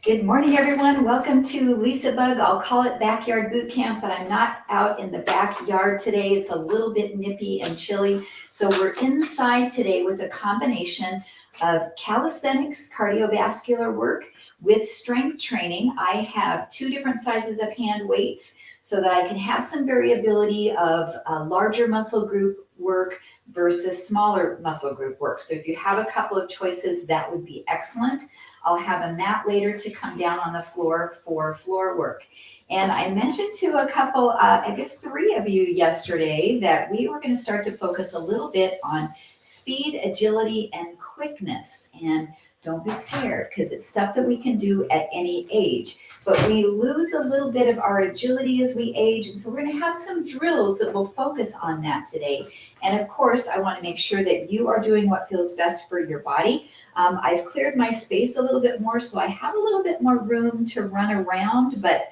Good morning, everyone. Welcome to LisaBug. I'll call it Backyard Boot Camp, but I'm not out in the backyard today. It's a little bit nippy and chilly. So we're inside today with a combination of calisthenics, cardiovascular work with strength training. I have two different sizes of hand weights so that I can have some variability of larger muscle group work versus smaller muscle group work. So if you have a couple of choices, that would be excellent. I'll have a mat later to come down on the floor for floor work. And I mentioned to a couple, I guess 3 of you yesterday, that we were going to start to focus a little bit on speed, agility, and quickness. And don't be scared, because it's stuff that we can do at any age. But we lose a little bit of our agility as we age, and so we're going to have some drills that will focus on that today. And of course, I want to make sure that you are doing what feels best for your body. I've cleared my space a little bit more, so I have a little bit more room to run around, but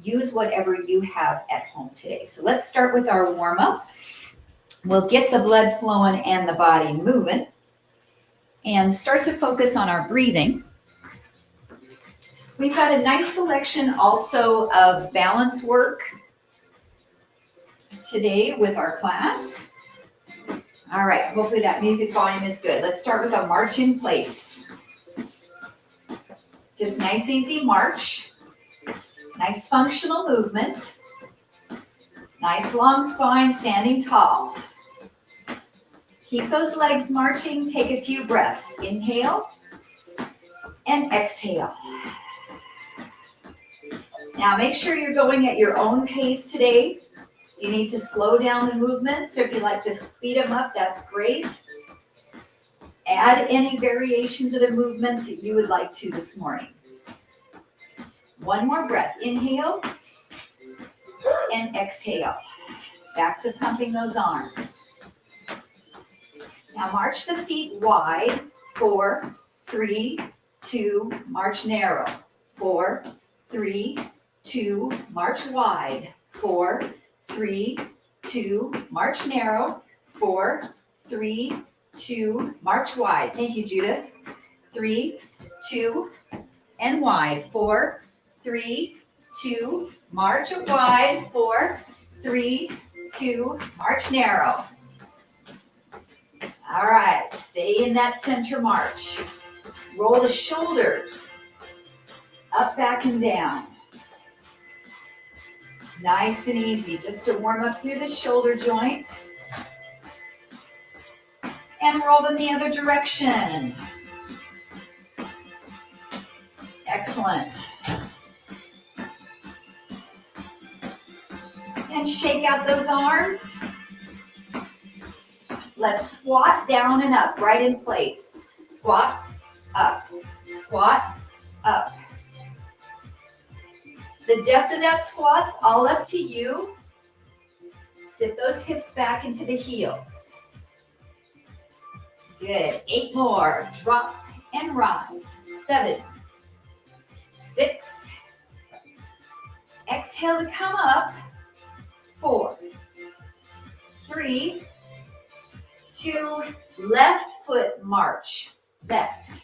use whatever you have at home today. So let's start with our warm-up. We'll get the blood flowing and the body moving, and start to focus on our breathing. We've got a nice selection also of balance work today with our class. All right, hopefully that music volume is good. Let's start with a march in place. Just nice, easy march. Nice functional movement. Nice long spine, standing tall. Keep those legs marching. Take a few breaths. Inhale and exhale. Now make sure you're going at your own pace today. You need to slow down the movements, so if you'd like to speed them up, that's great. Add any variations of the movements that you would like to this morning. One more breath. Inhale and exhale. Back to pumping those arms. Now march the feet wide. 4, 3, 2, march narrow. 4, 3, 2, march wide. 4, 3, 2, march narrow. 4, 3, 2, march wide. Thank you, Judith. 3, 2, and wide. 4, 3, 2, march wide. 4, 3, 2, march narrow. All right, stay in that center march. Roll the shoulders up, back, and down. Nice and easy, just to warm up through the shoulder joint. And roll them the other direction. Excellent. And shake out those arms. Let's squat down and up, right in place. Squat, up, squat, up. The depth of that squat's all up to you. Sit those hips back into the heels. Good. 8 more. Drop and rise. 7, 6. Exhale to come up. 4, 3, 2. Left foot march. Left.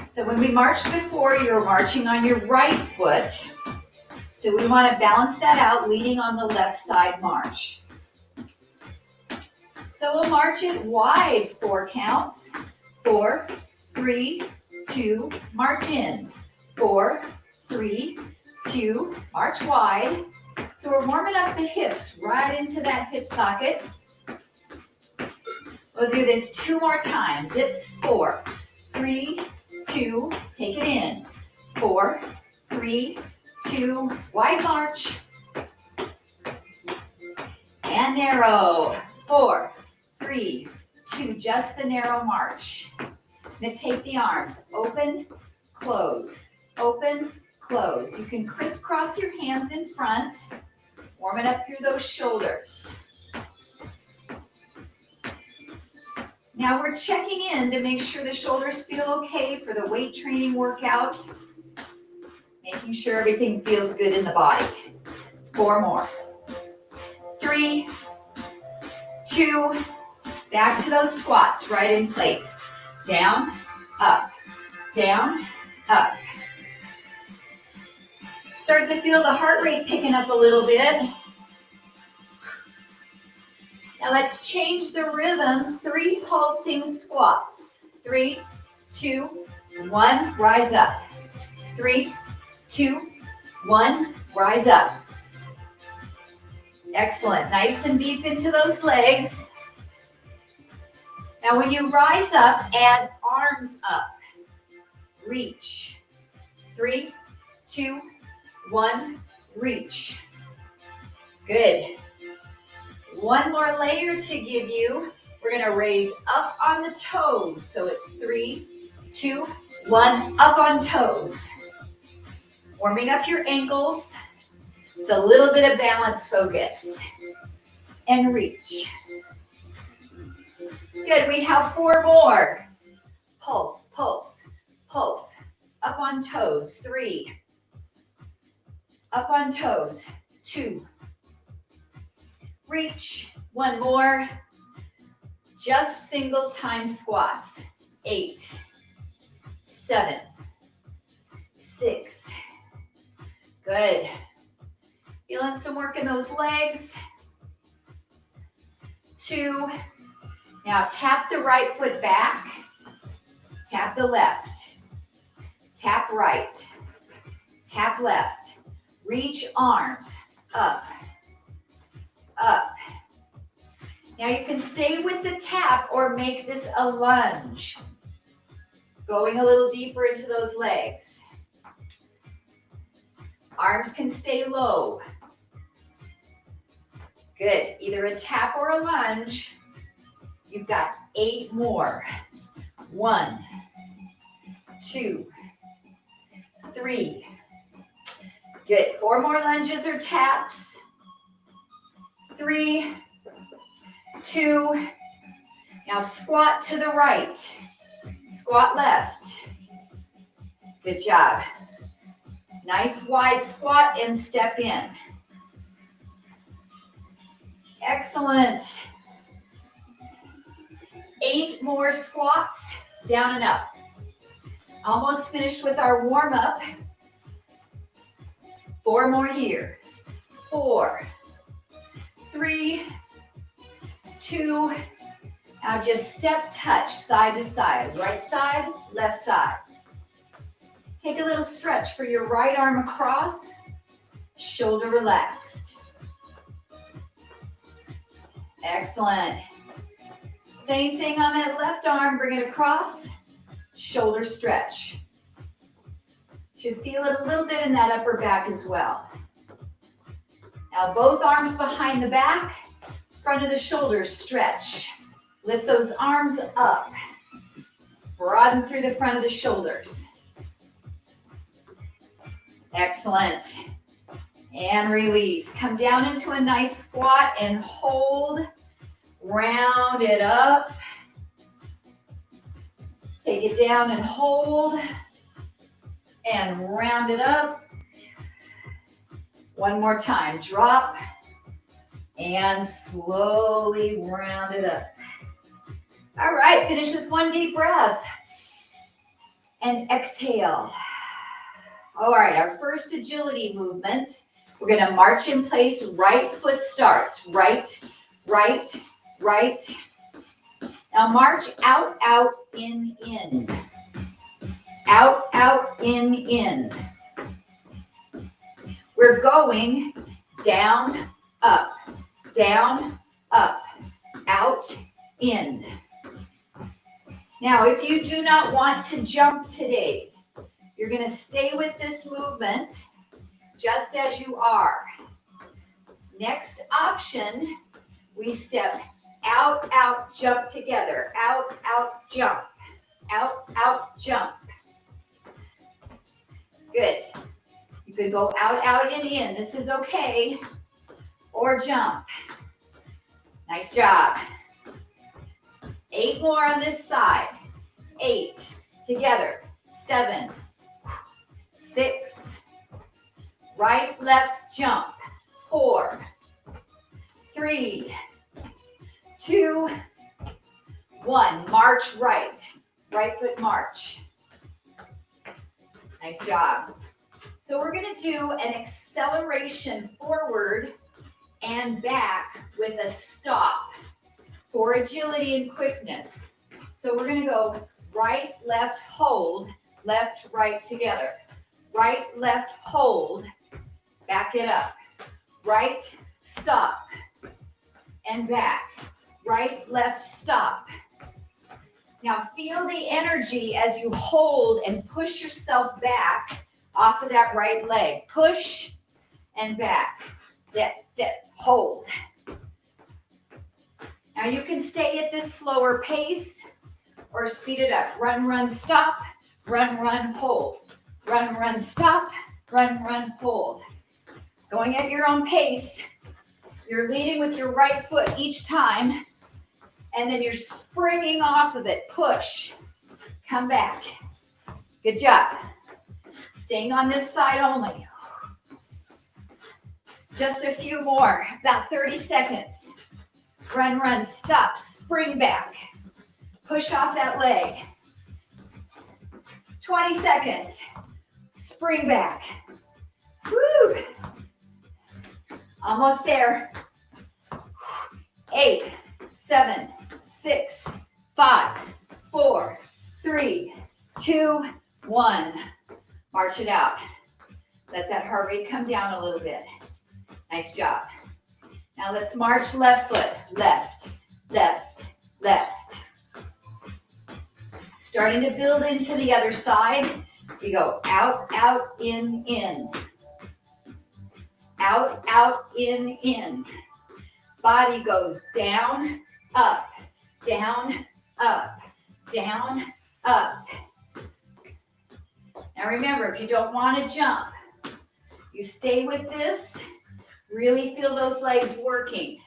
So when we marched before, you were marching on your right foot. So we want to balance that out, leaning on the left side march. So we'll march it wide, 4 counts. 4, 3, 2, march in. 4, 3, 2, march wide. So we're warming up the hips right into that hip socket. We'll do this 2 more times. It's 4, 3, 2, take it in. 4, 3, 2, wide march. And narrow. 4, 3, 2, just the narrow march. Now take the arms, open, close, open, close. You can crisscross your hands in front, warm it up through those shoulders. Now we're checking in to make sure the shoulders feel okay for the weight training workout, making sure everything feels good in the body. 4 more. 3, 2, back to those squats right in place. Down, up, up. Start to feel the heart rate picking up a little bit. Now let's change the rhythm. 3 pulsing squats. 3, 2, 1, rise up. 3, 2, 1, rise up. Excellent. Nice and deep into those legs. Now when you rise up, add arms up. Reach. 3, 2, 1, reach. Good. One more layer to give you. We're going to raise up on the toes. So it's 3, 2, 1, up on toes. Warming up your ankles. With a little bit of balance focus. And reach. Good. We have 4 more. Pulse, pulse, pulse. Up on toes. 3. Up on toes. 2. Reach. 1 more. Just single time squats. 8, 7, 6. Good. Feeling some work in those legs. 2. Now tap the right foot back. Tap the left. Tap right. Tap left. Reach arms up. Up. Now you can stay with the tap or make this a lunge. Going a little deeper into those legs. Arms can stay low. Good. Either a tap or a lunge. You've got 8 more. 1, 2, 3. Good. 4 more lunges or taps. 3, 2. Now squat to the right. Squat left. Good job. Nice wide squat and step in. Excellent. 8 more squats, down and up. Almost finished with our warm up. 4 more here. 4, 3, 2. Now just step touch side to side. Right side, left side. Take a little stretch for your right arm across. Shoulder relaxed. Excellent. Same thing on that left arm. Bring it across. Shoulder stretch. Should feel it a little bit in that upper back as well. Now both arms behind the back. Front of the shoulders stretch. Lift those arms up. Broaden through the front of the shoulders. Excellent. And release. Come down into a nice squat and hold. Round it up. Take it down and hold. And round it up. One more time. Drop. And slowly round it up. All right, finish with 1 deep breath. And exhale. All right, our first agility movement. We're going to march in place. Right foot starts. Right, right, right. Now march out, out, in, in. Out, out, in. We're going down, up, out, in. Now, if you do not want to jump today, you're going to stay with this movement just as you are. Next option, we step out, out, jump together. Out, out, jump. Out, out, jump. Good. You could go out, out, in. This is okay. Or jump. Nice job. 8 more on this side. 8. Together. 7. 6. Right, left, jump. 4. 3. 2. 1. March right. Right foot march. Nice job. So we're going to do an acceleration forward and back with a stop for agility and quickness. So we're going to go right, left, hold, left, right together. Right, left, hold, back it up. Right, stop, and back. Right, left, stop. Now feel the energy as you hold and push yourself back off of that right leg. Push and back. Step, step, hold. Now you can stay at this slower pace or speed it up. Run, run, stop. Run, run, hold. Run, run, stop. Run, run, hold. Going at your own pace. You're leading with your right foot each time. And then you're springing off of it. Push. Come back. Good job. Staying on this side only. Just a few more. About 30 seconds. Run, run, stop. Spring back. Push off that leg. 20 seconds. Spring back. Woo! Almost there. 8, 7, 6, 5, 4, 3, 2, 1. March it out. Let that heart rate come down a little bit. Nice job. Now let's march left foot. Left, left, left. Starting to build into the other side. We go out, out, in. Out, out, in. Body goes down, up, down, up, down, up. Now remember, if you don't want to jump, you stay with this. Really feel those legs working.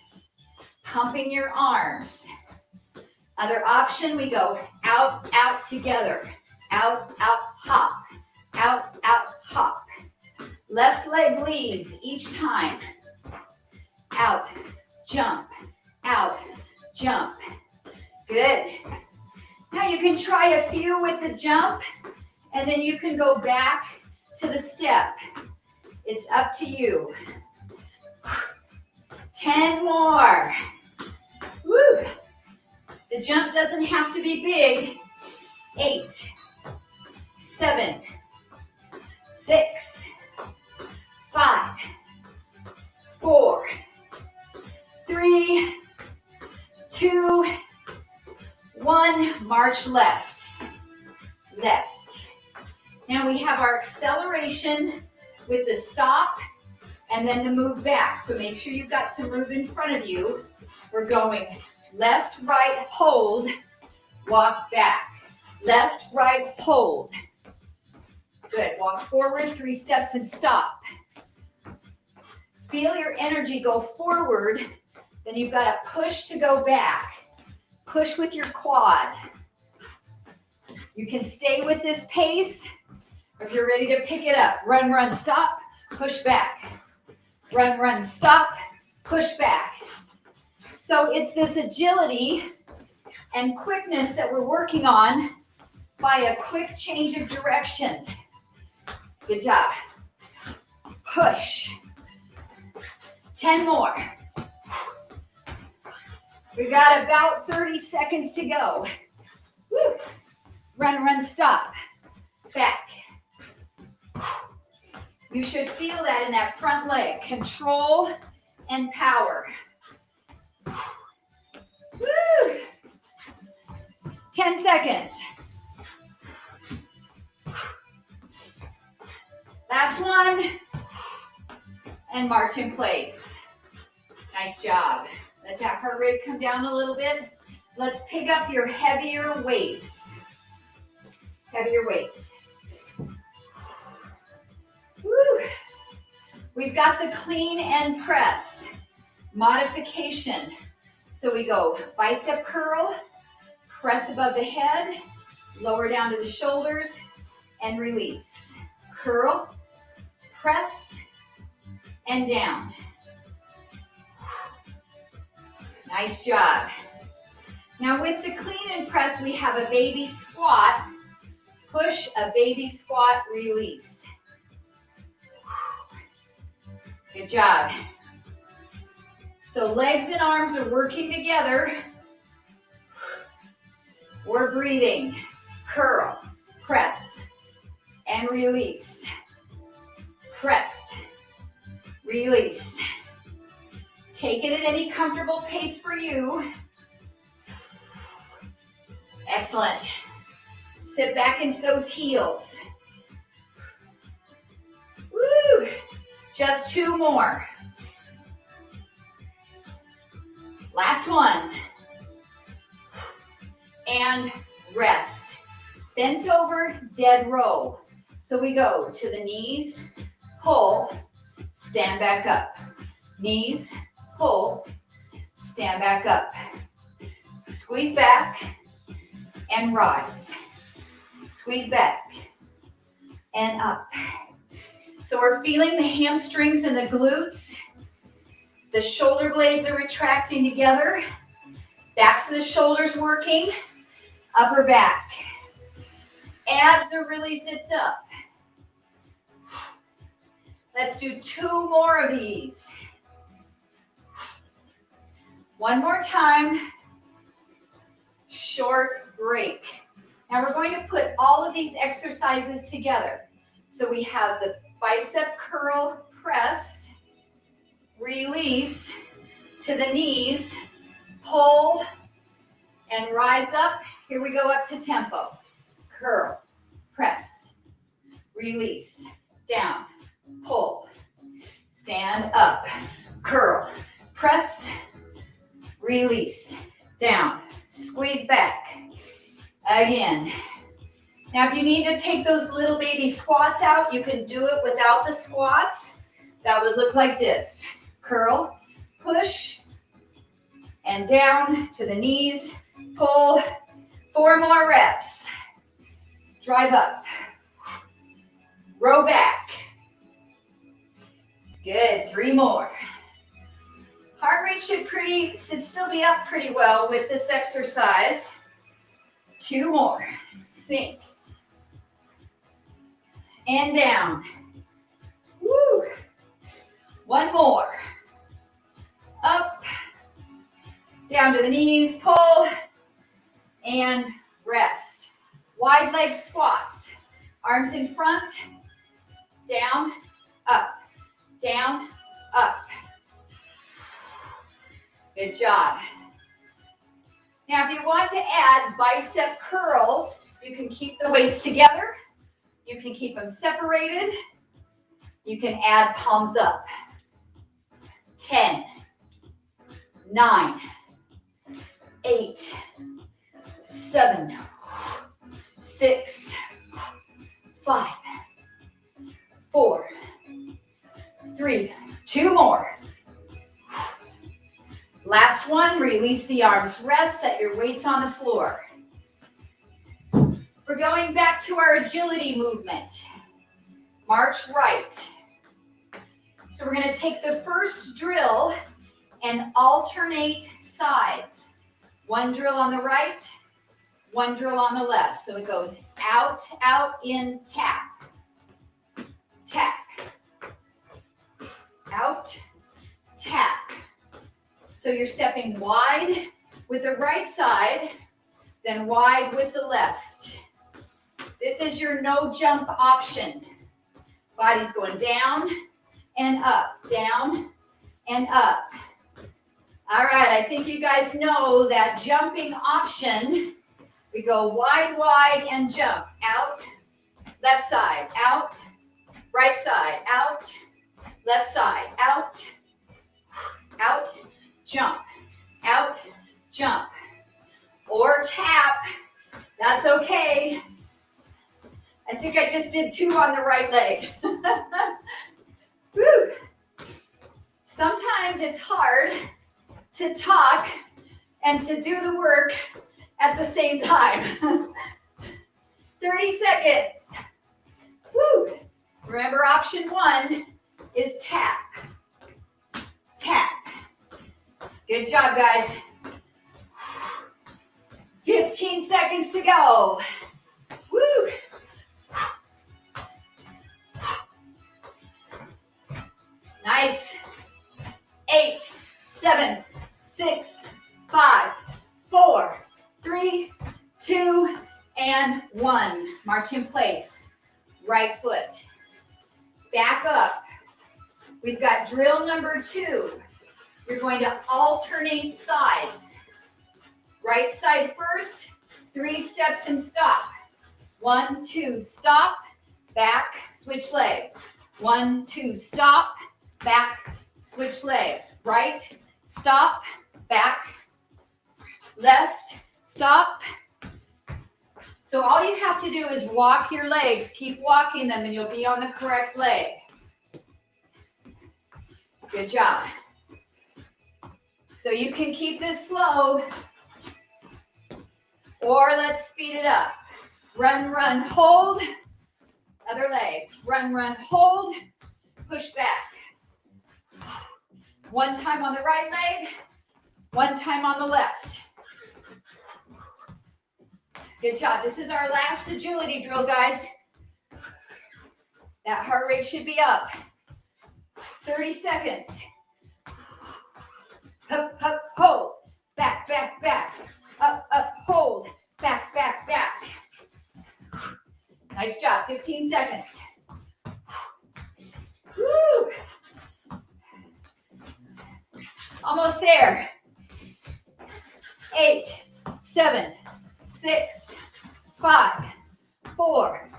Pumping your arms. Other option, we go out, out together. Out, out, hop. Out, out, hop. Left leg leads each time. Out, jump, out, jump. Good. Now you can try a few with the jump, and then you can go back to the step. It's up to you. 10 more. Woo. The jump doesn't have to be big. 8, 7, 6, 5, 4, 3, 2, 1. March left. Left. Now we have our acceleration with the stop and then the move back. So make sure you've got some room in front of you. We're going left, right, hold, walk back. Left, right, hold. Good. Walk forward 3 steps and stop. Feel your energy go forward. Then you've got to push to go back. Push with your quad. You can stay with this pace, or if you're ready to pick it up, run, run, stop, push back. Run, run, stop, push back. So it's this agility and quickness that we're working on by a quick change of direction. Good job. Push. 10 more. We've got about 30 seconds to go. Woo. Run, run, stop. Back. You should feel that in that front leg. Control and power. Woo. 10 seconds. Last one. And march in place. Nice job. Let that heart rate come down a little bit. Let's pick up your heavier weights. Heavier weights. Woo. We've got the clean and press. Modification. So we go bicep curl, press above the head, lower down to the shoulders, and release. Curl, press, and down. Nice job. Now with the clean and press, we have a baby squat. push, a baby squat, release. Good job. So legs and arms are working together. We're breathing. Curl, press, and release. Press, release. Take it at any comfortable pace for you. Excellent. Sit back into those heels. Woo! Just 2 more. Last one. And rest. Bent over, dead row. So we go to the knees, pull, stand back up. Knees, pull, stand back up. Squeeze back and rise. Squeeze back and up. So we're feeling the hamstrings and the glutes. The shoulder blades are retracting together. Backs of the shoulders working. Upper back. Abs are really zipped up. Let's do 2 more of these. One more time. Short break. Now we're going to put all of these exercises together. So we have the bicep curl press, release to the knees, pull, and rise up. Here we go up to tempo. Curl, press, release, down, pull, stand up, curl, press, release, down, squeeze back. Again. Now if you need to take those little baby squats out, you can do it without the squats. That would look like this. Curl, push, and down to the knees, pull. 4 more reps. Drive up. Row back. Good, 3 more. Heart rate should still be up pretty well with this exercise. 2 more. Sink. And down. Woo. 1 more. Up. Down to the knees, pull, and rest. Wide leg squats. Arms in front, down, up, down, up. Good job. Now, if you want to add bicep curls, you can keep the weights together. You can keep them separated. You can add palms up. 10, 9, 8, 7, 6, 5, 4, 3, 2 more. Last one, release the arms, rest, set your weights on the floor. We're going back to our agility movement. March right. So we're going to take the first drill and alternate sides. 1 drill on the right, 1 drill on the left. So it goes out, out, in, tap, tap, out, tap. So you're stepping wide with the right side, then wide with the left. This is your no jump option. Body's going down and up, down and up. All right, I think you guys know that jumping option. We go wide, wide, and jump. Out, left side, out, right side, out, left side, out, out, jump, out, jump. Or tap, that's okay. I think I just did 2 on the right leg. Woo. Sometimes it's hard to talk and to do the work at the same time. 30 seconds. Woo. Remember, option 1 is tap. Tap. Good job, guys. 15 seconds to go. Woo. 7, 6, 5, 4, 3, 2, and 1. March in place. Right foot. Back up. We've got drill number 2. You're going to alternate sides. Right side first, 3 steps and stop. 1, 2, stop, back, switch legs. 1, 2, stop, back, switch legs. Right, stop, back, left, stop. So all you have to do is walk your legs. Keep walking them and you'll be on the correct leg. Good job. So you can keep this slow, or let's speed it up. Run, run, hold. Other leg. Run, run, hold. Push back. 1 time on the right leg, 1 time on the left. Good job. This is our last agility drill, guys. That heart rate should be up. 30 seconds. Up, up, hold. Back, back, back. Up, up, hold. Back, back, back. Nice job. 15 seconds. Woo! Almost there. 8, 7, 6, 5, 4,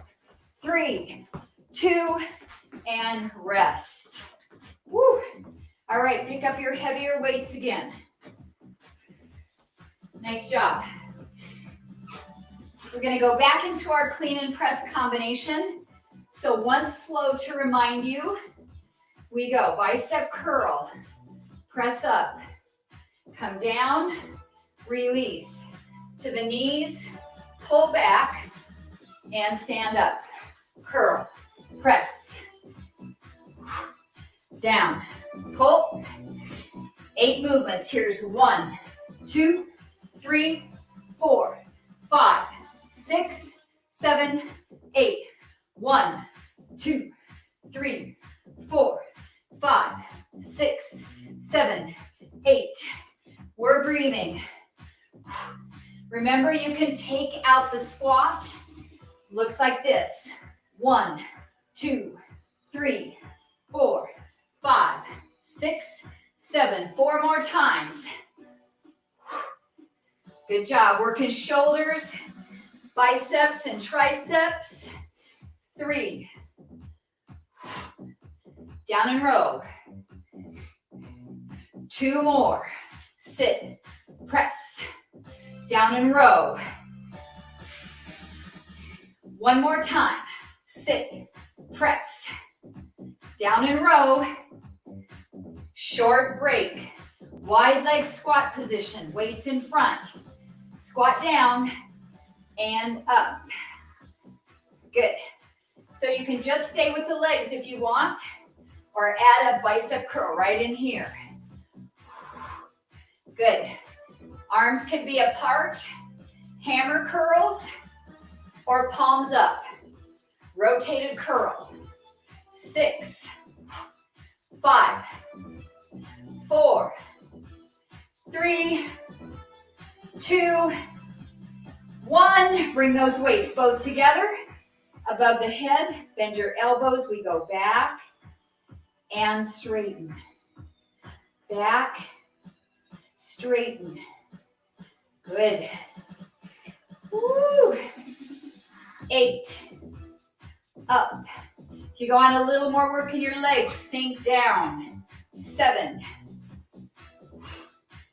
3, 2, and rest. Woo! All right, pick up your heavier weights again. Nice job. We're going to go back into our clean and press combination. So once slow to remind you, we go bicep curl, press up, come down, release to the knees, pull back, and stand up. Curl, press, down, pull. 8 movements. Here's 1, 2, 3, 4, 5, 6, 7, 8. 1, 2, 3, 4, 5, 6, 7, 8. We're breathing. Remember, you can take out the squat. Looks like this. 1, 2, 3, 4, 5, 6, 7. 4 more times. Good job. Working shoulders, biceps, and triceps. 3. Down and row. 2 more. Sit, press. Down and row. 1 more time. Sit, press. Down and row. Short break. Wide leg squat position. Weights in front. Squat down and up. Good. So you can just stay with the legs if you want, or add a bicep curl right in here. Good. Arms can be apart, hammer curls, or palms up. Rotated curl. 6, 5, 4, 3, 2, 1. Bring those weights both together. Above the head, bend your elbows. We go back and straighten. Back, straighten. Good. Woo. 8. Up. If you go on a little more work in your legs, sink down. 7.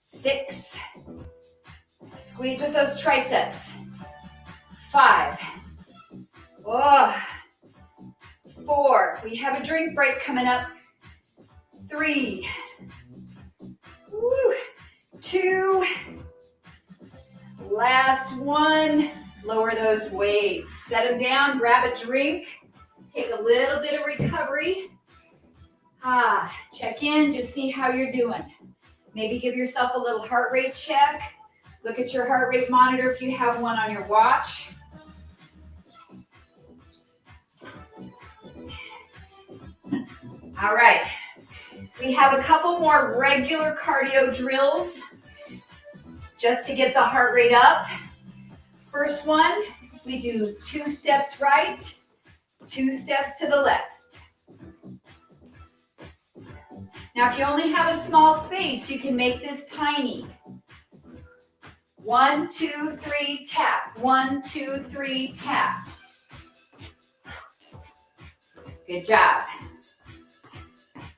6. Squeeze with those triceps. 5. Oh. 4. We have a drink break coming up. 3. Woo. 2. Last one. Lower those weights. Set them down. Grab a drink. Take a little bit of recovery. Check in. Just see how you're doing. Maybe give yourself a little heart rate check. Look at your heart rate monitor if you have one on your watch. All right. We have a couple more regular cardio drills just to get the heart rate up. First one, we do 2 steps right, 2 steps to the left. Now, if you only have a small space, you can make this tiny. 1, 2, 3, tap. 1, 2, 3, tap. Good job.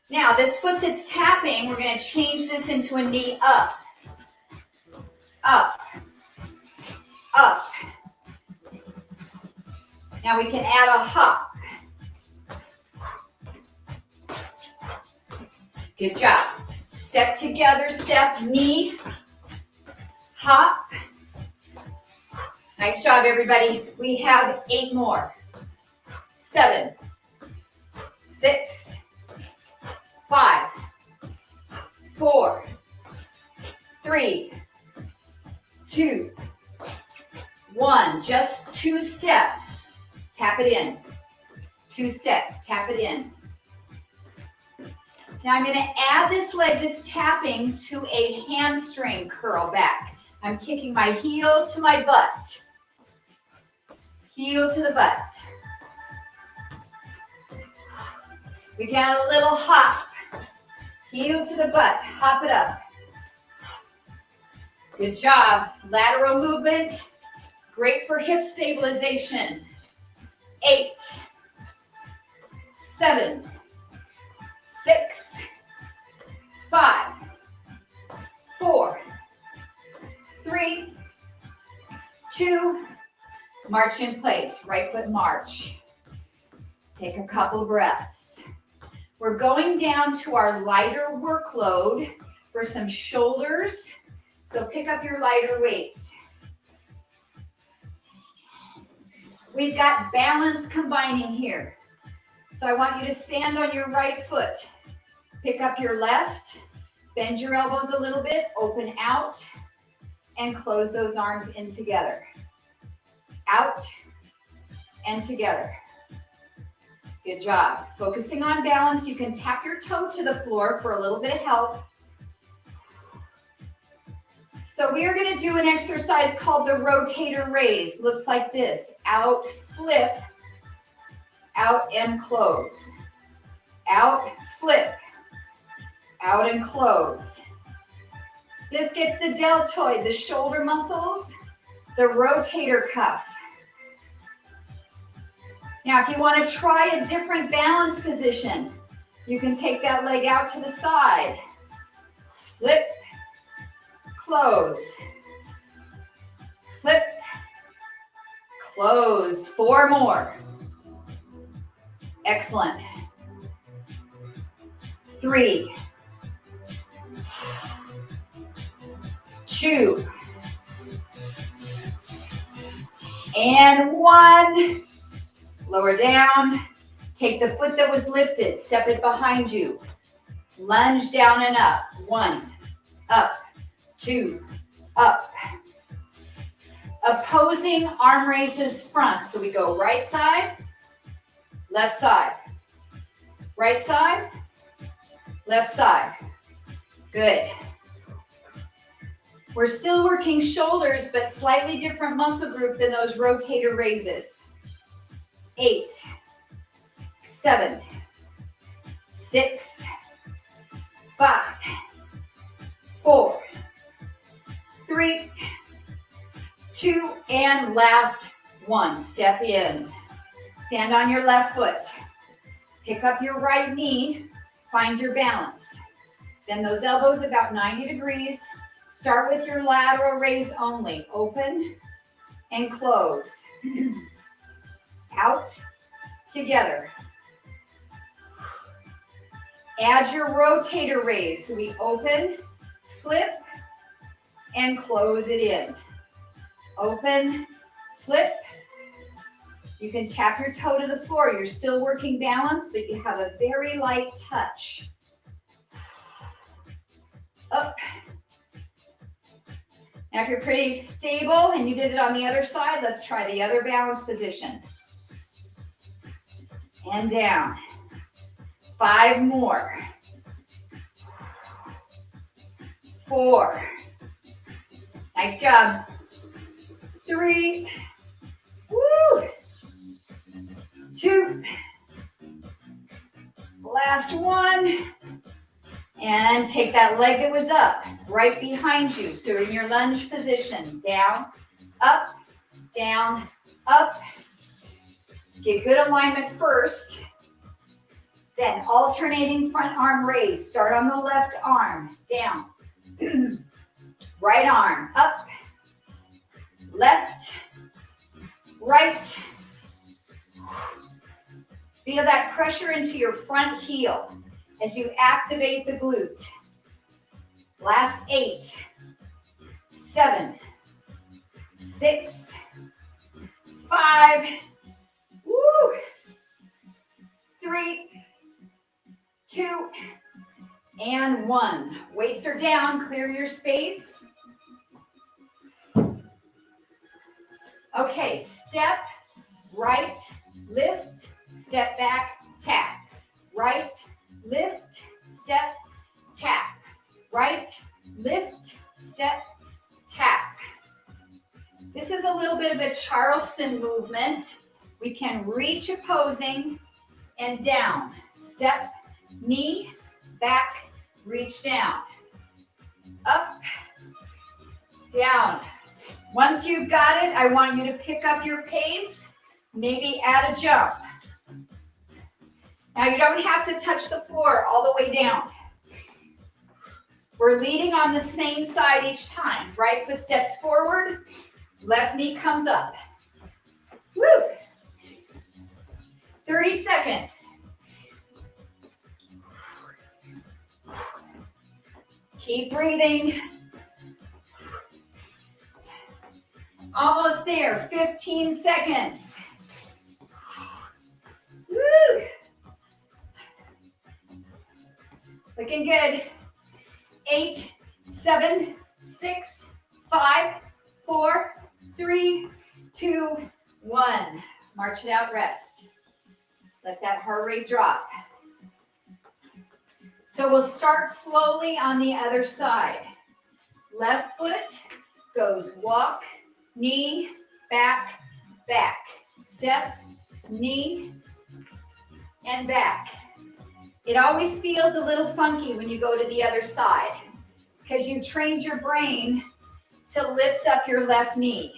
Now, this foot that's tapping, we're going to change this into a knee up. Up. Up. Now we can add a hop. Good job. Step together, step, knee, hop. Nice job, everybody. We have 8 more. 7, 6, 5, 4, 3, 2, 1. Just 2 steps. Tap it in. 2 steps. Tap it in. Now I'm going to add this leg that's tapping to a hamstring curl back. I'm kicking my heel to my butt. Heel to the butt. We got a little hop. Heel to the butt. Hop it up. Good job. Lateral movement. Great for hip stabilization. 8, 7, 6, 5, 4, 3, 2, march in place. Right foot march. Take a couple breaths. We're going down to our lighter workload for some shoulders. So pick up your lighter weights. We've got balance combining here. So I want you to stand on your right foot. Pick up your left, bend your elbows a little bit, open out, and close those arms in together. Out and together. Good job. Focusing on balance, you can tap your toe to the floor for a little bit of help. So we are going to do an exercise called the Rotator Raise. Looks like this. Out, flip, out and close. Out, flip, out and close. This gets the deltoid, the shoulder muscles, the rotator cuff. Now, if you want to try a different balance position, you can take that leg out to the side. Flip, close. Flip, close. 4 more. Excellent. 3, 2, and 1. Lower down. Take the foot that was lifted, step it behind you. Lunge down and up. 1, up, 2, up. Opposing arm raises front. So we go right side, left side. Right side, left side. Good. We're still working shoulders, but slightly different muscle group than those rotator raises. 8, 7, 6, 5, 4, 3, 2, and last 1. Step in. Stand on your left foot. Pick up your right knee. Find your balance. Bend those elbows about 90 degrees. Start with your lateral raise only. Open and close. Out, together. Add your rotator raise. So we open, flip, and close it in. Open, flip. You can tap your toe to the floor. You're still working balance, but you have a very light touch. Up. Now, if you're pretty stable and you did it on the other side, let's try the other balance position. And down. 5 more. 4. Nice job. 3. Woo. 2. Last one. And take that leg that was up right behind you. So in your lunge position, down, up, down, up. Get good alignment first. Then alternating front arm raise. Start on the left arm, down. Right arm, up. Left, right. Feel that pressure into your front heel as you activate the glute. Last 8, 7, 6, 5, woo, 3, 2, and 1. Weights are down, clear your space. Okay, step, right, lift, step back, tap. Right, lift, step, tap. Right, lift, step, tap. This is a little bit of a Charleston movement. We can reach opposing and down. Step, knee, back, reach down. Up, down. Once you've got it, I want you to pick up your pace, maybe add a jump. Now you don't have to touch the floor all the way down. We're leading on the same side each time. Right foot steps forward, left knee comes up. Woo! 30 seconds. Keep breathing. Almost there, 15 seconds. Woo! Looking good. 8, 7, 6, 5, 4, 3, 2, 1. March it out, rest. Let that heart rate drop. So we'll start slowly on the other side. Left foot goes walk, knee, back, back. Step, knee, and back. It always feels a little funky when you go to the other side because you trained your brain to lift up your left knee.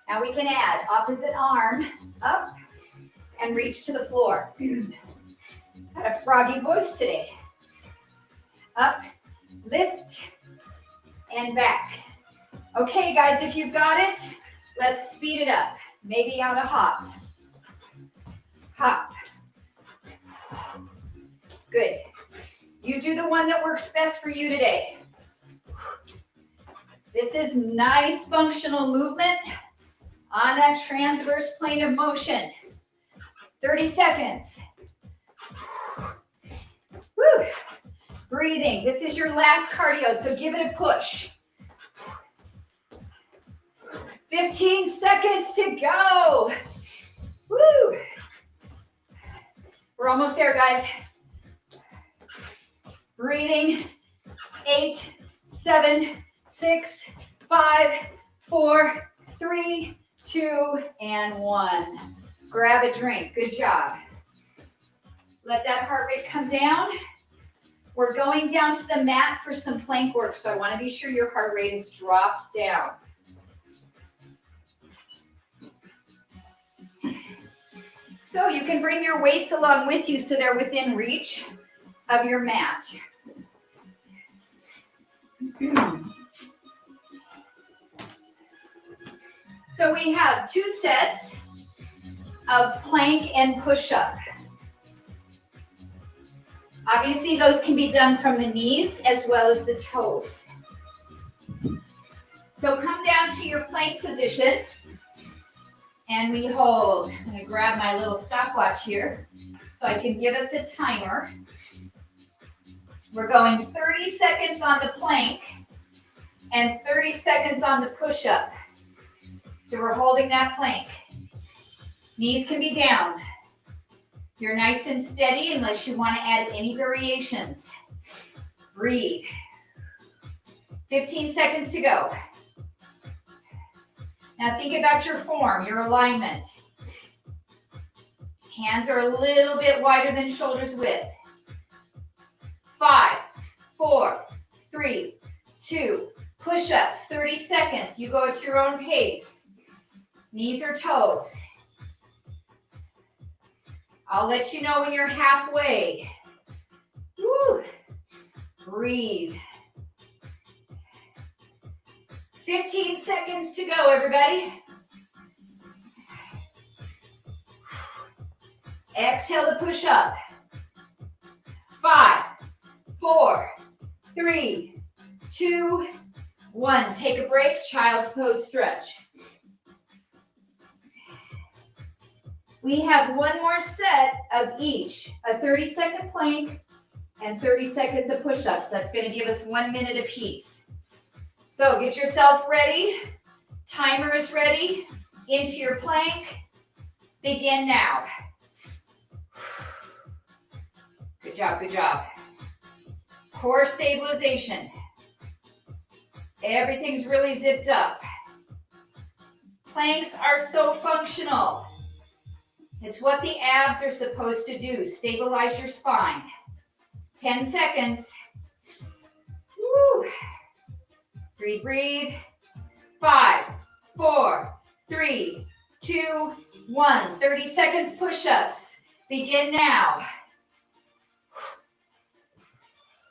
Now we can add opposite arm up and reach to the floor. Got a froggy voice today. Up, lift, and back. Okay, guys, if you've got it, let's speed it up. Maybe on a hop. Hop. Good. You do the one that works best for you today. This is nice functional movement on that transverse plane of motion. 30 seconds. Woo. Breathing. This is your last cardio, so give it a push. 15 seconds to go. Woo. We're almost there, guys. Breathing. 8, 7, 6, 5, 4, 3, 2, and 1. Grab a drink. Good job. Let that heart rate come down. We're going down to the mat for some plank work, so I want to be sure your heart rate is dropped down. So you can bring your weights along with you so they're within reach of your mat. So we have 2 sets of plank and push-up. Obviously, those can be done from the knees as well as the toes. So come down to your plank position. And we hold. I'm going to grab my little stopwatch here so I can give us a timer. We're going 30 seconds on the plank and 30 seconds on the push-up. So we're holding that plank. Knees can be down. You're nice and steady unless you want to add any variations. Breathe. 15 seconds to go. Now think about your form, your alignment. Hands are a little bit wider than shoulders width. 5, 4, 3, 2, push-ups, 30 seconds. You go at your own pace. Knees or toes. I'll let you know when you're halfway. Woo. Breathe. 15 seconds to go, everybody. Exhale to push up. 5, 4, 3, 2, 1. Take a break, child's pose stretch. We have one more set of each, a 30-second plank and 30 seconds of push-ups. That's going to give us 1 minute apiece. So get yourself ready. Timer is ready. Into your plank. Begin now. Good job, good job. Core stabilization. Everything's really zipped up. Planks are so functional. It's what the abs are supposed to do. Stabilize your spine. 10 seconds. Woo. Breathe. 5, 4, 3, 2, 1. 30 seconds push-ups. Begin now.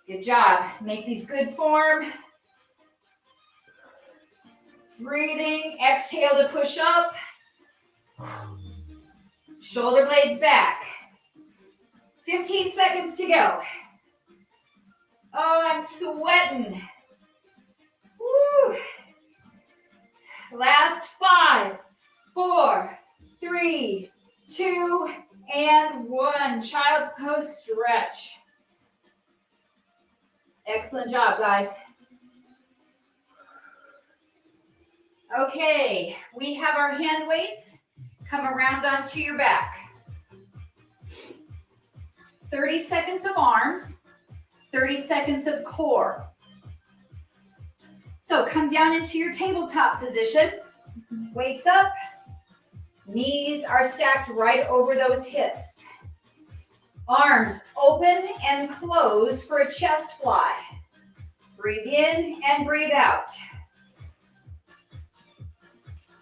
Good job. Make these good form. Breathing. Exhale to push up. Shoulder blades back. 15 seconds to go. Oh, I'm sweating. Woo. Last 5, 4, 3, 2, and 1. Child's pose stretch. Excellent job, guys. Okay, we have our hand weights. Come around onto your back. 30 seconds of arms, 30 seconds of core. So come down into your tabletop position. Weights up. Knees are stacked right over those hips. Arms open and close for a chest fly. Breathe in and breathe out.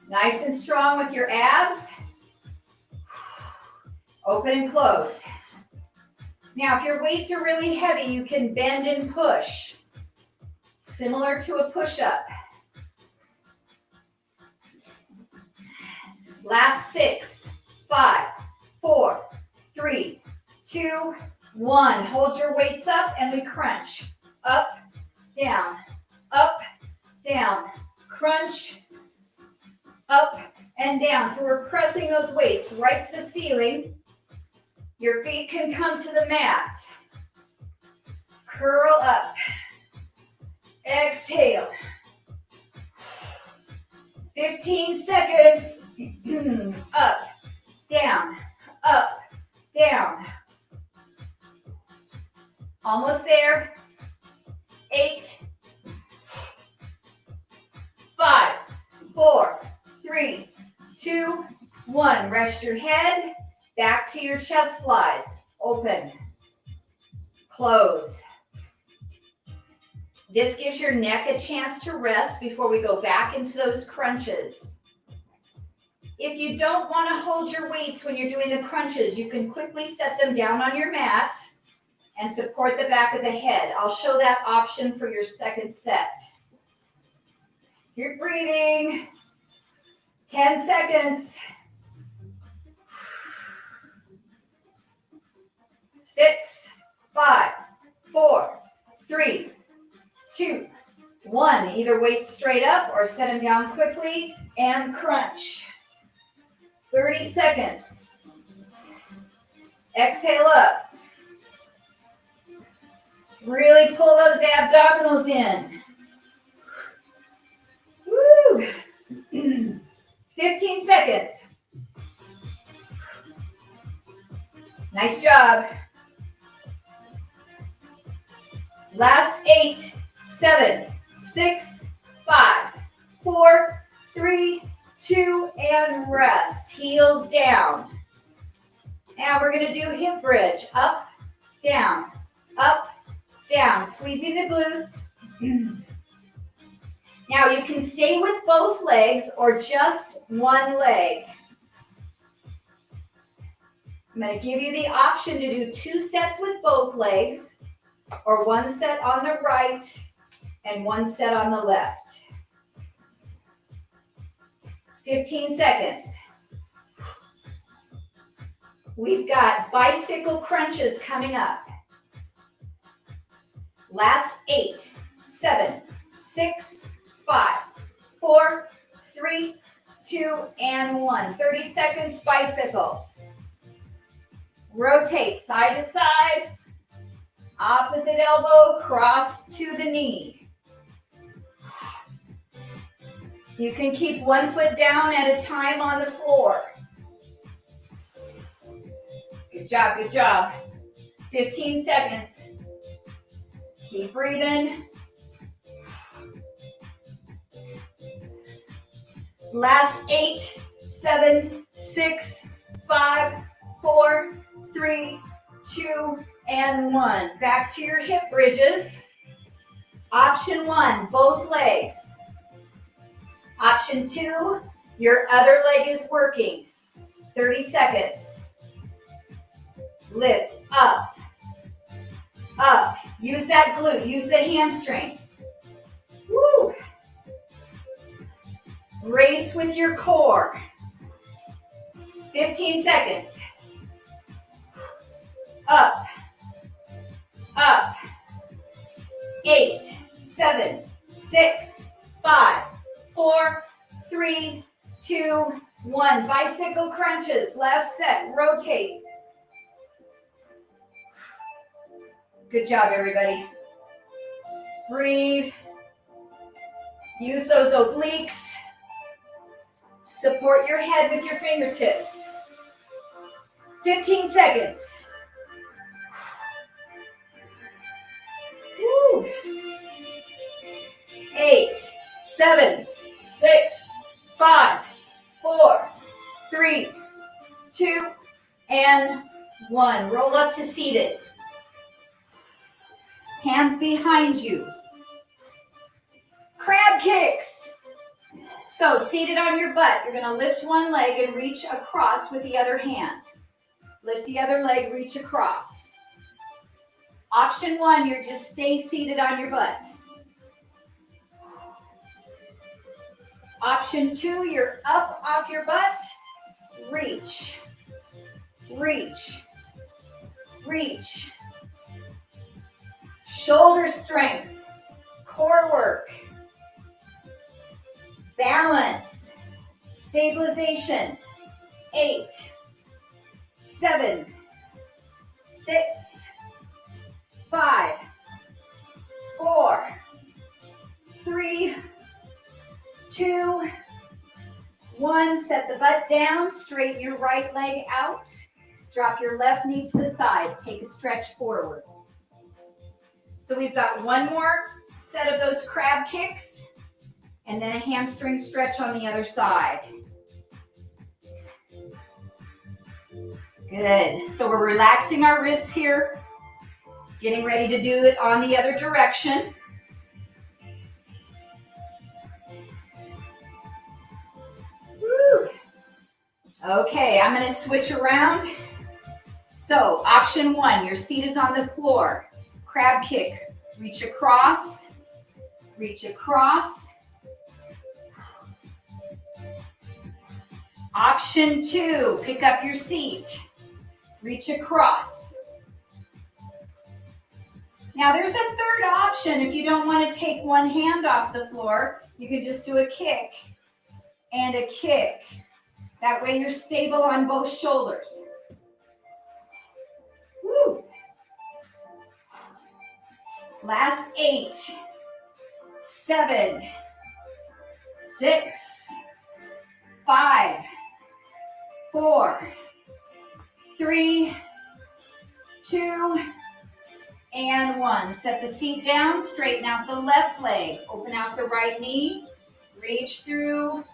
Nice and strong with your abs. Open and close. Now, if your weights are really heavy, you can bend and push. Similar to a push-up. Last 6, 5, 4, 3, 2, 1. Hold your weights up and we crunch. Up, down, crunch, up and down. So we're pressing those weights right to the ceiling. Your feet can come to the mat. Curl up. Exhale. 15 seconds. Up, down, up, down. Almost there. 8, 5, 4, 3, 2, 1. Rest your head. Back to your chest flies. Open. Close. This gives your neck a chance to rest before we go back into those crunches. If you don't want to hold your weights when you're doing the crunches, you can quickly set them down on your mat and support the back of the head. I'll show that option for your second set. You're breathing. 10 seconds. 6, 5, 4, 3, 2, 1. Either weight straight up or set them down quickly and crunch. 30 seconds. Exhale up. Really pull those abdominals in. Woo! 15 seconds. Nice job. Last 8, 7, 6, 5, 4, 3, 2, and rest. Heels down. Now we're going to do hip bridge. Up, down, squeezing the glutes. Now you can stay with both legs or just one leg. I'm going to give you the option to do 2 sets with both legs or 1 set on the right and 1 set on the left. 15 seconds. We've got bicycle crunches coming up. Last 8, 7, 6, 5, 4, 3, 2, and 1. 30 seconds, bicycles. Rotate side to side. Opposite elbow, cross to the knee. You can keep 1 foot down at a time on the floor. Good job, good job. 15 seconds. Keep breathing. Last 8, 7, 6, 5, 4, 3, 2, and 1. Back to your hip bridges. Option 1, both legs. Option 2, your other leg is working. 30 seconds. Lift up, up. Use that glute, use the hamstring. Woo! Brace with your core. 15 seconds. Up, up. 8, 7, 6, 5, 4, 3, 2, 1. Bicycle crunches. Last set. Rotate. Good job, everybody. Breathe. Use those obliques. Support your head with your fingertips. 15 seconds. Woo. 8, 7, 6, 5, 4, 3, 2, and 1. Roll up to seated. Hands behind you. Crab kicks. So seated on your butt, you're going to lift one leg and reach across with the other hand. Lift the other leg, reach across. Option 1, you're just stay seated on your butt. Option 2, you're up off your butt. Reach, reach, reach. Shoulder strength, core work, balance, stabilization. 8, 7, 6, 5, 4, 3, 2, 1. Set the butt down, straighten your right leg out. Drop your left knee to the side. Take a stretch forward. So we've got one more set of those crab kicks and then a hamstring stretch on the other side. Good. So we're relaxing our wrists here, getting ready to do it on the other direction. Woo. Okay, I'm going to switch around. So option 1, your seat is on the floor. Crab kick, reach across, reach across. Option 2, pick up your seat, reach across. Now there's a third option if you don't want to take one hand off the floor. You can just do a kick and a kick. That way you're stable on both shoulders. Woo! Last 8, 7, 6, 5, 4, 3, 2, And 1. Set the seat down, straighten out the left leg, open out the right knee, reach through,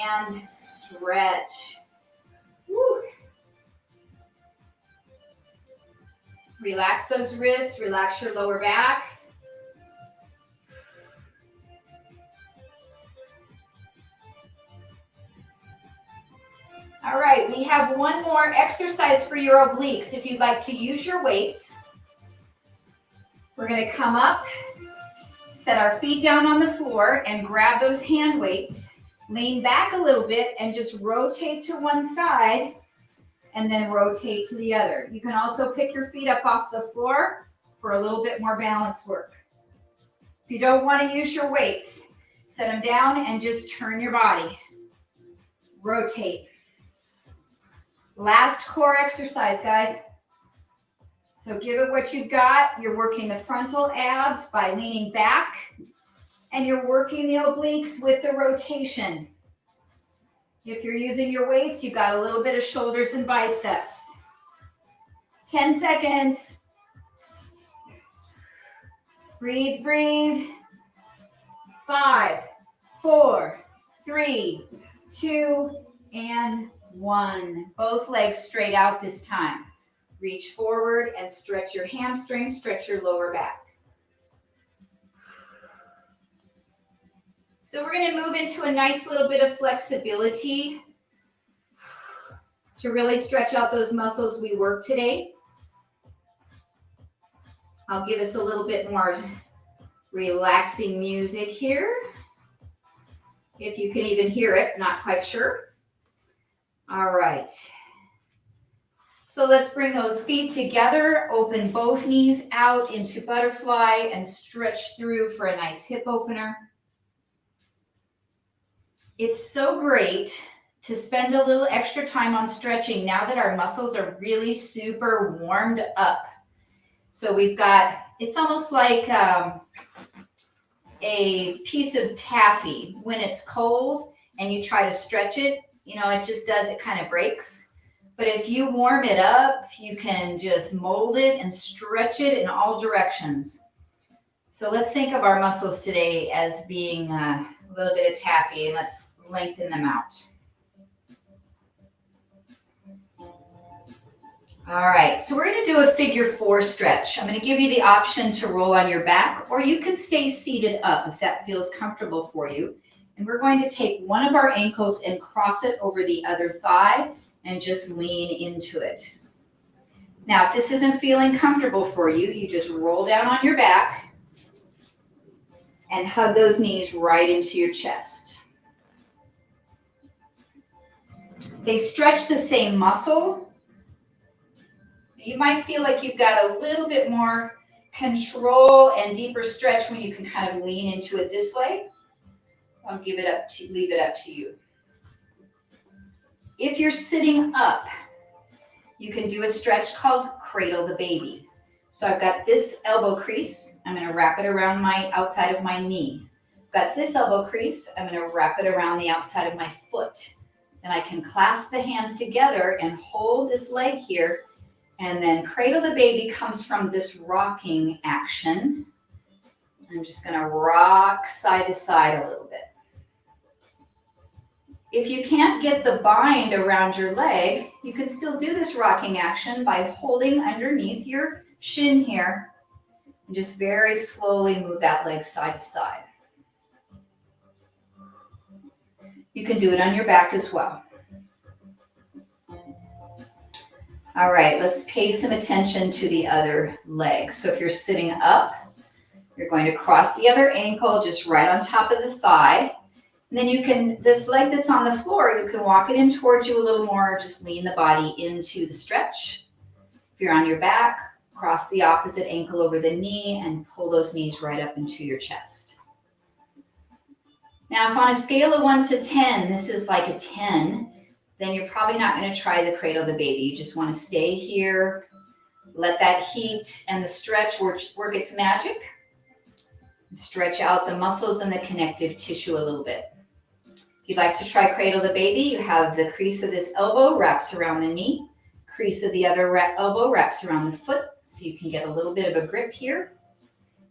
and stretch. Woo. Relax those wrists, relax your lower back. All right, we have one more exercise for your obliques. If you'd like to use your weights, we're going to come up, set our feet down on the floor and grab those hand weights, lean back a little bit and just rotate to one side and then rotate to the other. You can also pick your feet up off the floor for a little bit more balance work. If you don't want to use your weights, set them down and just turn your body. Rotate. Last core exercise, guys. So give it what you've got. You're working the frontal abs by leaning back, and you're working the obliques with the rotation. If you're using your weights, you've got a little bit of shoulders and biceps. 10 seconds. Breathe, breathe. 5, 4, 3, 2, and 1. Both legs straight out this time. Reach forward and stretch your hamstrings, stretch your lower back. So we're going to move into a nice little bit of flexibility to really stretch out those muscles we worked today. I'll give us a little bit more relaxing music here. If you can even hear it, not quite sure. All right. So let's bring those feet together, open both knees out into butterfly and stretch through for a nice hip opener. It's so great to spend a little extra time on stretching now that our muscles are really super warmed up. So we've got, it's almost like a piece of taffy. When it's cold and you try to stretch it, you know, it just does, it kind of breaks. But if you warm it up, you can just mold it and stretch it in all directions. So let's think of our muscles today as being a little bit of taffy, and let's lengthen them out. All right, so we're going to do a figure 4 stretch. I'm going to give you the option to roll on your back, or you can stay seated up if that feels comfortable for you. And we're going to take one of our ankles and cross it over the other thigh and just lean into it. Now, if this isn't feeling comfortable for you, you just roll down on your back and hug those knees right into your chest. They stretch the same muscle. You might feel like you've got a little bit more control and deeper stretch when you can kind of lean into it this way. I'll leave it up to you. If you're sitting up, you can do a stretch called Cradle the Baby. So I've got this elbow crease. I'm going to wrap it around my outside of my knee. Got this elbow crease. I'm going to wrap it around the outside of my foot. Then I can clasp the hands together and hold this leg here. And then Cradle the Baby comes from this rocking action. I'm just going to rock side to side a little bit. If you can't get the bind around your leg, you can still do this rocking action by holding underneath your shin here and just very slowly move that leg side to side. You can do it on your back as well. All right, let's pay some attention to the other leg. So if you're sitting up, you're going to cross the other ankle just right on top of the thigh. And then you can, this leg that's on the floor, you can walk it in towards you a little more, just lean the body into the stretch. If you're on your back, cross the opposite ankle over the knee and pull those knees right up into your chest. Now, if on a scale of 1 to 10, this is like a 10, then you're probably not going to try the Cradle the Baby. You just want to stay here, let that heat and the stretch work its magic. Stretch out the muscles and the connective tissue a little bit. If you'd like to try Cradle the Baby, you have the crease of this elbow wraps around the knee, crease of the other elbow wraps around the foot, So you can get a little bit of a grip here,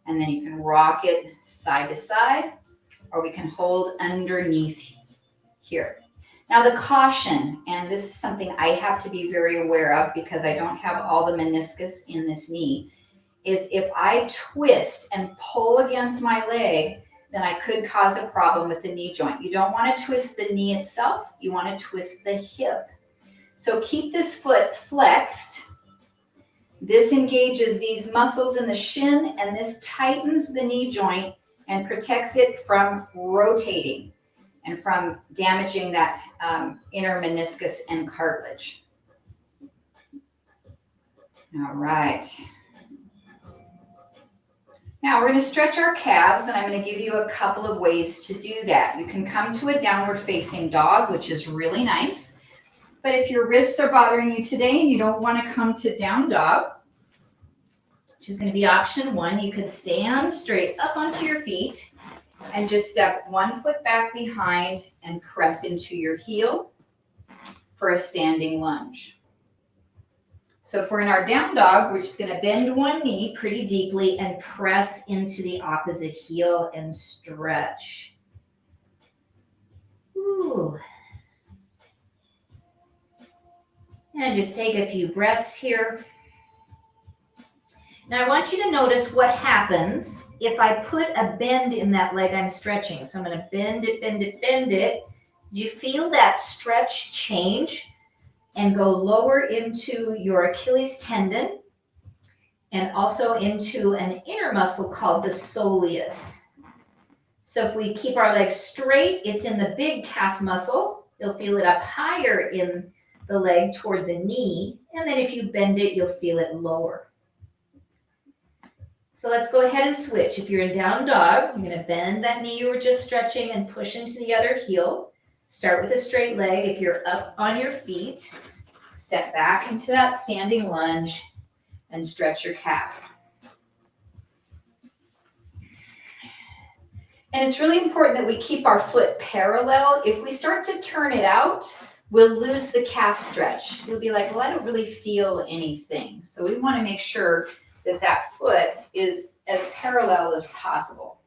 and then you can rock it side to side, or we can hold underneath here. Now the caution, and this is something I have to be very aware of because I don't have all the meniscus in this knee, is if I twist and pull against my leg, then I could cause a problem with the knee joint. You don't want to twist the knee itself, you want to twist the hip. So keep this foot flexed. This engages these muscles in the shin, and this tightens the knee joint and protects it from rotating and from damaging that inner meniscus and cartilage. All right. Now we're going to stretch our calves, and I'm going to give you a couple of ways to do that. You can come to a downward facing dog, which is really nice. But if your wrists are bothering you today and you don't want to come to down dog, which is going to be option one, you can stand straight up onto your feet and just step one foot back behind and press into your heel for a standing lunge. So if we're in our down dog, we're just going to bend one knee pretty deeply and press into the opposite heel and stretch. Ooh. And just take a few breaths here. Now I want you to notice what happens if I put a bend in that leg I'm stretching. So I'm going to bend it, bend it, bend it. Do you feel that stretch change and go lower into your Achilles tendon and also into an inner muscle called the soleus? So if we keep our legs straight, it's in the big calf muscle. You'll feel it up higher in the leg toward the knee. And then if you bend it, you'll feel it lower. So let's go ahead and switch. If you're in down dog, you're going to bend that knee you were just stretching and push into the other heel. Start with a straight leg. If you're up on your feet, step back into that standing lunge and stretch your calf. And it's really important that we keep our foot parallel. If we start to turn it out, we'll lose the calf stretch. You'll be like, well, I don't really feel anything. So we want to make sure that that foot is as parallel as possible.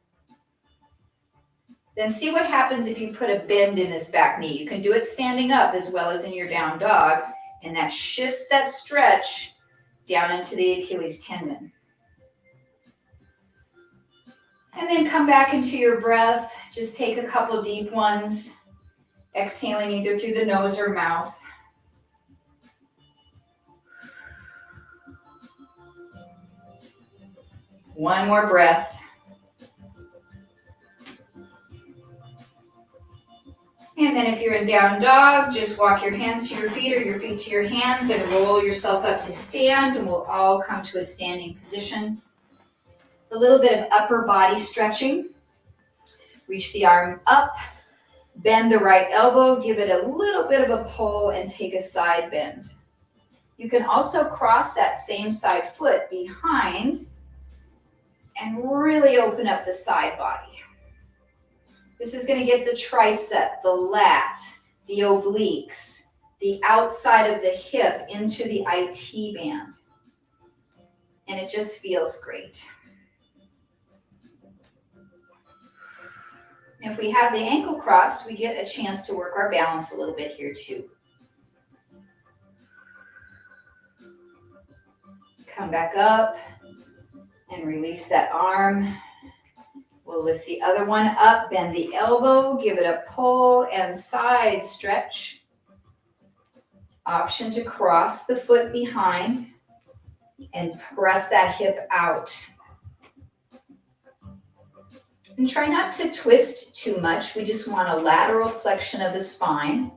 Then see what happens if you put a bend in this back knee. You can do it standing up as well as in your down dog, and that shifts that stretch down into the Achilles tendon. And then come back into your breath. Just take a couple deep ones, exhaling either through the nose or mouth. One more breath. And then if you're in down dog, just walk your hands to your feet or your feet to your hands and roll yourself up to stand, and we'll all come to a standing position. A little bit of upper body stretching. Reach the arm up, bend the right elbow, give it a little bit of a pull, and take a side bend. You can also cross that same side foot behind and really open up the side body. This is going to get the tricep, the lat, the obliques, the outside of the hip into the IT band. And it just feels great. If we have the ankle crossed, we get a chance to work our balance a little bit here too. Come back up and release that arm. We'll lift the other one up, bend the elbow, give it a pull and side stretch. Option to cross the foot behind and press that hip out. And try not to twist too much. We just want a lateral flexion of the spine.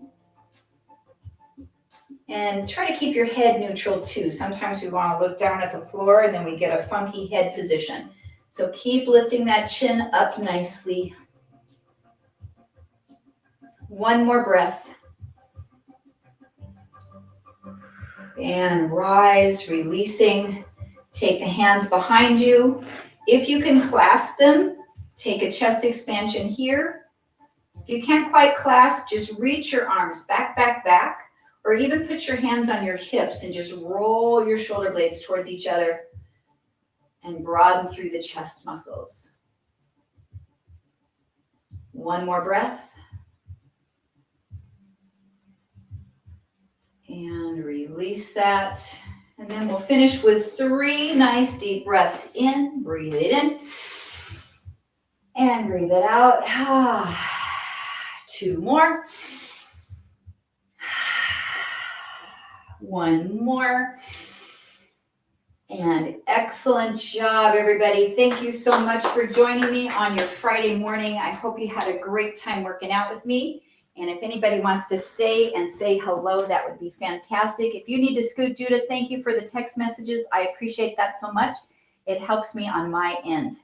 And try to keep your head neutral too. Sometimes we want to look down at the floor and then we get a funky head position. So keep lifting that chin up nicely. One more breath. And rise, releasing. Take the hands behind you. If you can clasp them, take a chest expansion here. If you can't quite clasp, just reach your arms back, back, back. Or even put your hands on your hips and just roll your shoulder blades towards each other and broaden through the chest muscles. One more breath. And release that. And then we'll finish with 3 nice deep breaths in. Breathe it in. And breathe it out. 2 more. 1 more. And excellent job, everybody. Thank you so much for joining me on your Friday morning. I hope you had a great time working out with me. And if anybody wants to stay and say hello, that would be fantastic. If you need to scoot Judith, thank you for the text messages. I appreciate that so much. It helps me on my end.